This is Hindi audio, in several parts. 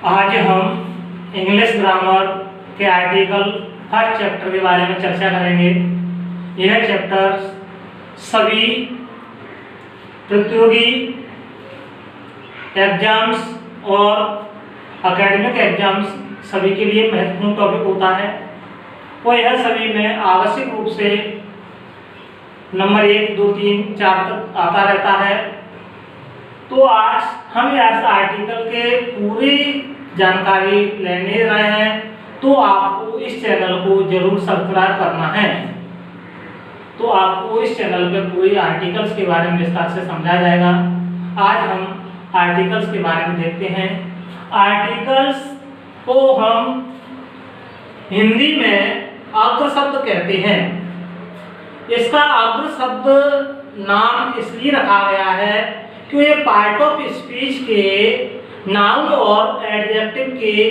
आज हम इंग्लिश ग्रामर के आर्टिकल फर्स्ट चैप्टर के बारे में चर्चा करेंगे। यह चैप्टर सभी प्रतियोगी एग्जाम्स और एकेडमिक एग्जाम्स सभी के लिए महत्वपूर्ण टॉपिक होता है और यह सभी में आवश्यक रूप से नंबर 1, 2, 3, 4 तक आता रहता है। तो आज हम इस आर्टिकल के पूरी जानकारी लेने रहे हैं, तो आपको इस चैनल को जरूर सब्सक्राइब करना है। तो आपको इस चैनल पे पूरी आर्टिकल्स के बारे में विस्तार से समझाया जाएगा। आज हम आर्टिकल्स के बारे में देखते हैं। आर्टिकल्स को हम हिंदी में अग्र शब्द कहते हैं। इसका अग्र शब्द नाम इसलिए रखा गया है कि ये पार्ट ऑफ स्पीच के नाउन और एडजेक्टिव के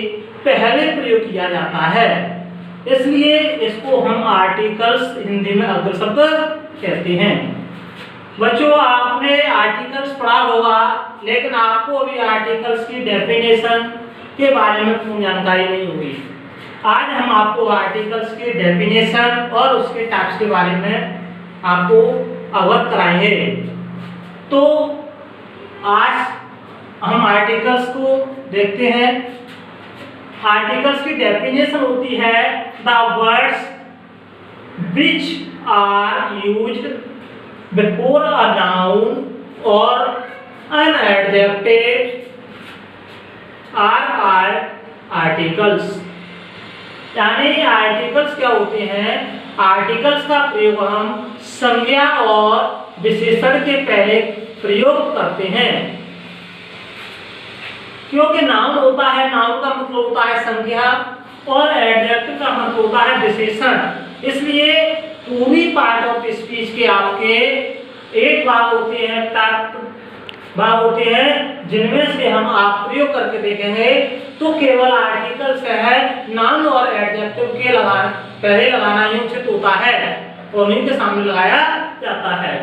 पहले प्रयोग किया जाता है, इसलिए इसको हम आर्टिकल्स हिंदी में अग्र शब्द कहते हैं। बच्चों, आपने आर्टिकल्स पढ़ा होगा, लेकिन आपको अभी आर्टिकल्स की डेफिनेशन के बारे में पूर्ण जानकारी नहीं होगी। आज हम आपको आर्टिकल्स के डेफिनेशन और उसके टाइप्स के बारे में आपको अवगत कराएंगे। तो आज हम आर्टिकल्स को देखते हैं। आर्टिकल्स की डेफिनेशन होती है the words which are used before a noun और एन एडजेक्टिव आर आर्टिकल्स। यानी आर्टिकल्स क्या होते हैं? आर्टिकल्स का प्रयोग हम संज्ञा और विशेषण के पहले प्रयोग करते हैं, क्योंकि नाउन होता है, नाउन का मतलब होता है संज्ञा और एडजेक्टिव का मतलब होता है विशेषण। इसलिए पूरी पार्ट ऑफ स्पीच के आपके 8 भाग होते हैं, भाग होते हैं, जिनमें से हम आप प्रयोग करके देखेंगे तो केवल आर्टिकल्स है, नाउन और एडजेक्टिव के पहले लगाना ही उचित होता है और उन्हीं के सामने लगाया जाता है।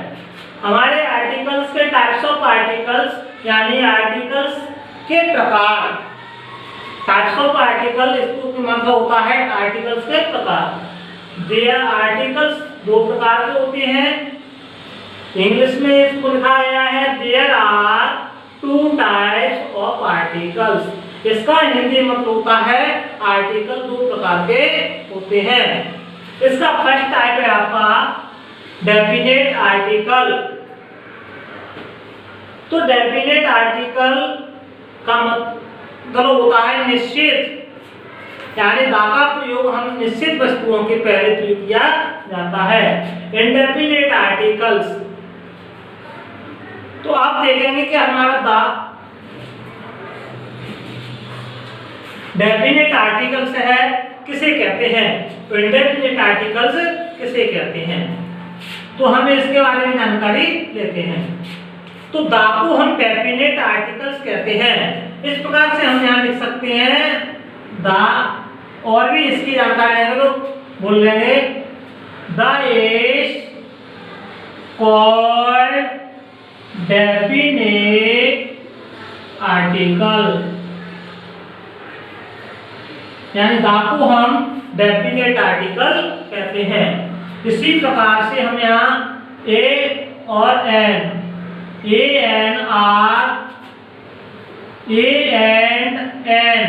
हमारे आर्टिकल्स के टाइप्स ऑफ आर्टिकल्स, यानी आर्टिकल्स के प्रकार। टाइप्स ऑफ आर्टिकल, इसको मतलब होता है आर्टिकल्स के प्रकार। देयर आर्टिकल्स 2 प्रकार के होते हैं। इंग्लिश में इसको लिखा गया है there are 2 types of articles. इसका हिंदी मतलब होता है आर्टिकल 2 प्रकार के होते हैं। इसका फर्स्ट टाइप है आपका डेफिनेट आर्टिकल। तो डेफिनेट आर्टिकल का मतलब होता है निश्चित, यानी दा का प्रयोग हम निश्चित वस्तुओं के पहले प्रयोग किया जाता है। इंडेफिनेट आर्टिकल्स, तो आप देखेंगे कि हमारा दा डेफिनेट आर्टिकल्स है, किसे कहते हैं? तो इंडेफिनेट आर्टिकल्स किसे कहते हैं, तो हम इसके बारे में जानकारी लेते हैं। तो दा को हम डेफिनेट आर्टिकल्स कहते हैं। इस प्रकार से हम यहाँ लिख सकते हैं दा, और भी इसकी जानकारी है तो बोल लेंगे the is called definite article, यानी दा को हम डेफिनेट आर्टिकल कहते हैं। इसी प्रकार से हम यहाँ ए और an, A an are, A and an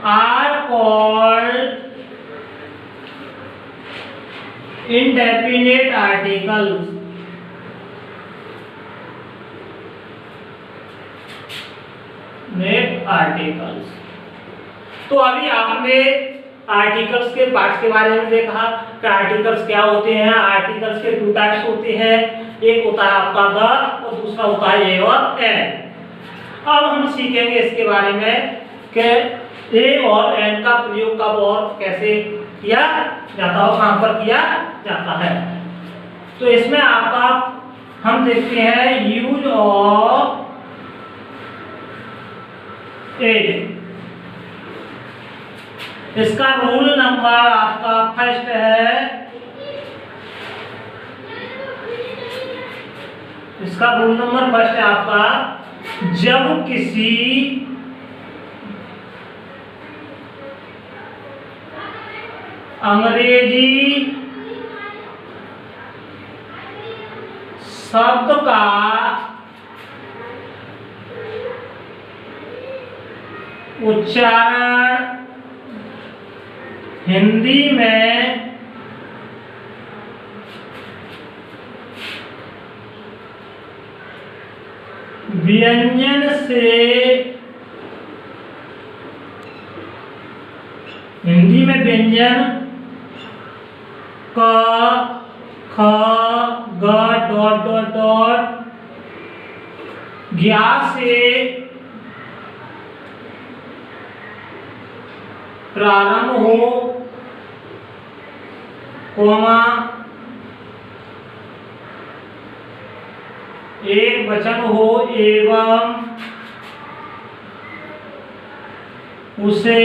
are called indefinite articles. नेट आर्टिकल्स। तो अभी आपने आर्टिकल्स के पार्ट्स के बारे में देखा कि आर्टिकल्स क्या होते हैं। आर्टिकल्स के 2 टाइप्स होते हैं, एक होता है आपका द और दूसरा होता है ए और एन। अब हम सीखेंगे इसके बारे में कि ए और एन का प्रयोग कब और कैसे किया जाता है, कहां पर किया जाता है। तो इसमें आपका हम देखते हैं यूज ऑफ ए। इसका रूल नंबर आपका फर्स्ट है, इसका रूल नंबर फर्स्ट है आपका जब किसी अंग्रेजी शब्द का उच्चारण हिंदी में व्यंजन से हिंदी में व्यंजन क ख ग डॉट डॉट डॉट ज्ञा से प्रारंभ हो, कोमा एक वचन हो एवं उसे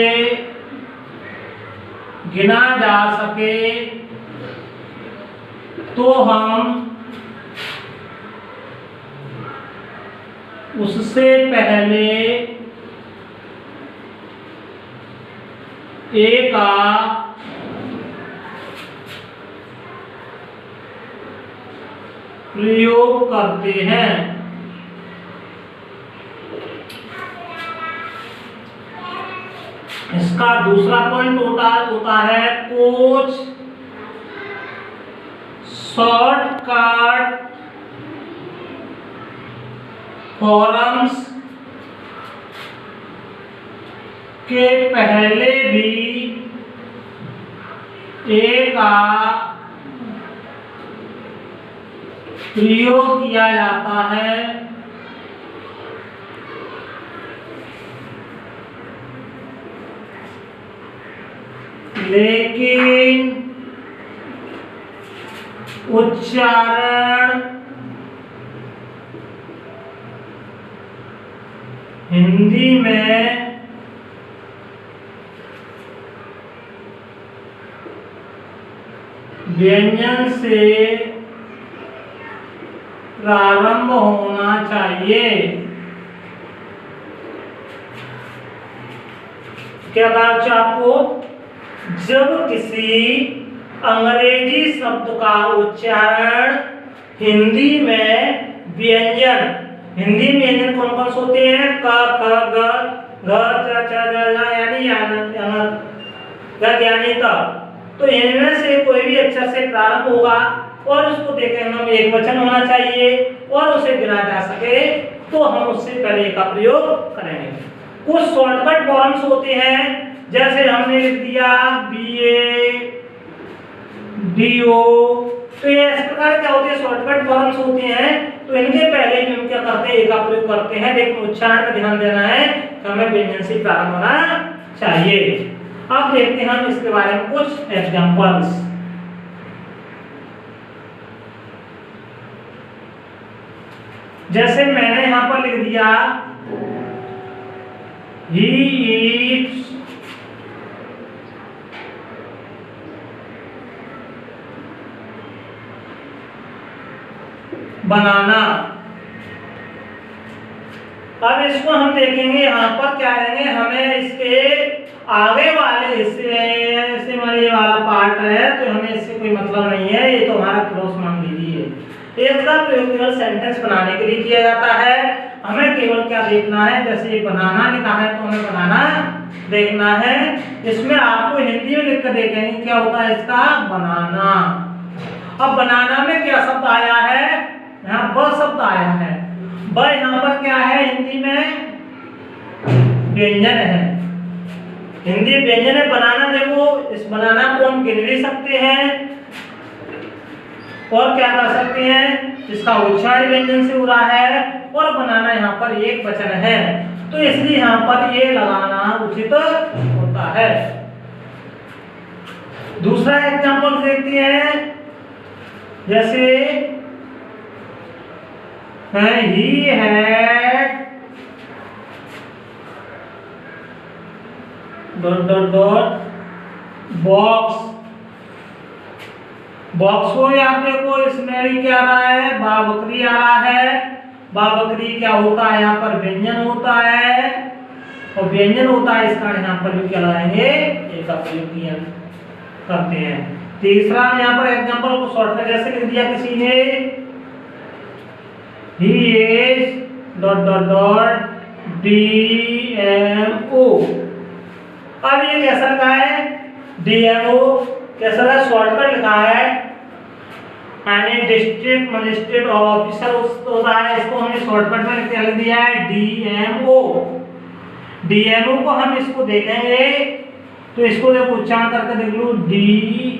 गिना जा सके तो हम उससे पहले ए का प्रयोग करते हैं। इसका दूसरा पॉइंट होता है कोच शॉर्टकट फॉरम्स के पहले भी ए का प्रयोग किया जाता है, लेकिन उच्चारण हिंदी में व्यंजन से प्रारंभ होना चाहिए। क्या था आपको? जब किसी अंग्रेजी शब्द का उच्चारण हिंदी में व्यंजन, हिंदी में व्यंजन कौन कौन से होते हैं? क ख ग घ च छ ज झ यानी त, तो इनमें से कोई भी अक्षर से प्रारंभ होगा और उसको देखें हम एक वचन होना चाहिए और उसे गिना जा सके तो हम उससे पहले का प्रयोग करेंगे। कुछ शॉर्टकट फॉर्म्स होते हैं, जैसे हमने लिख दिया BA DO, तो ये इस प्रकार क्या होते हैं? शॉर्टकट फॉर्म्स होते हैं, तो इनके पहले भी हम क्या करते हैं? ए का प्रयोग करते हैं, लेकिन उच्चारण का ध्यान देना है कि हमें व्यंजन से प्रारंभ होना चाहिए। अब देखते हैं हम इसके बारे में कुछ एग्जांपल्स। जैसे मैंने यहां पर लिख दिया he eats बनाना। अब इसको हम देखेंगे यहाँ पर क्या करेंगे, हमें इसके आगे वाले हिस्से हमारे ये वाला पार्ट है तो हमें इससे कोई मतलब नहीं है, ये तो हमारा क्रॉस मान लीजिए। इसका प्रयोग केवल सेंटेंस बनाने के लिए किया जाता है। हमें केवल क्या देखना है, जैसे बनाना लिखा है तो हमें बनाना देखना है। इसमें आपको हिंदी में लिख कर देखेंगे क्या होता है इसका, बनाना। अब बनाना में क्या शब्द आया है? यहाँ ब शब्द आया है। ब यहाँ पर क्या है? हिंदी में व्यंजन है, हिंदी व्यंजन है। बनाना देखो, इस बनाना को हम गिन भी सकते हैं और क्या कर सकते हैं, इसका उच्चारण व्यंजन से हो रहा है और बनाना यहाँ पर एक वचन है, तो इसलिए यहाँ पर ये लगाना उचित होता है। दूसरा एग्जांपल देखते हैं, जैसे he had बॉक्स। बॉक्स को आप देखो, इसमें भी क्या आ रहा है, बकरी आ रहा है बा बकरी क्या होता है, यहाँ पर व्यंजन होता है, और व्यंजन होता है, इस कारण यहाँ पर भी क्या लगाएंगे, ए का प्रयोग किया करते हैं। तीसरा यहाँ पर एग्जांपल को शॉर्टकट जैसे लिख दिया किसी ने, he is dot dot dot DMO। अब ये कैसा लिखा है, DMO कैसा है, शॉर्टकट लिखा है, यानी डिस्ट्रिक्ट मजिस्ट्रेट ऑफिसर होता है, इसको हमने शॉर्टकट में लिख दिया है DMO। DMO को हम इसको देखेंगे तो इसको देखो उच्चारण करके देख लो, DMO।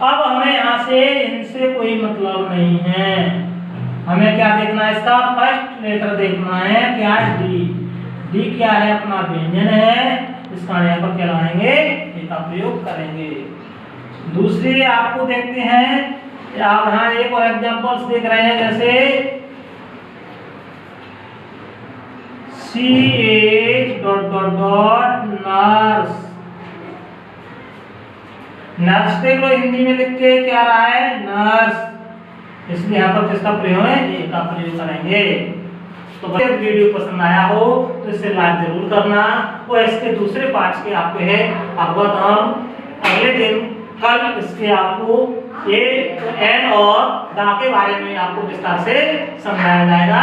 अब हमें यहाँ से इनसे कोई मतलब नहीं है, हमें क्या देखना है, इसका फर्स्ट लेटर देखना है, क्या डी। डी क्या है, अपना व्यंजन है, इसका यहाँ पर क्या लगाएंगे, ए का प्रयोग करेंगे। दूसरी आपको देखते हैं, आप यहाँ एक और एग्जांपल्स देख रहे हैं, जैसे CH dot dot dot nurse. Nurse देख लो, हिंदी में लिख के क्या रहा है, नर्स, इसलिए यहाँ पर किसका प्रयोग है, ए का प्रयोग करेंगे। तो अगर वीडियो पसंद आया हो तो इसे लाइक जरूर करना, और इसके दूसरे पार्ट्स के आपके है अवगत हम अगले दिन कल इसके आपको ये एन और दा के बारे में आपको विस्तार से समझाया जाएगा।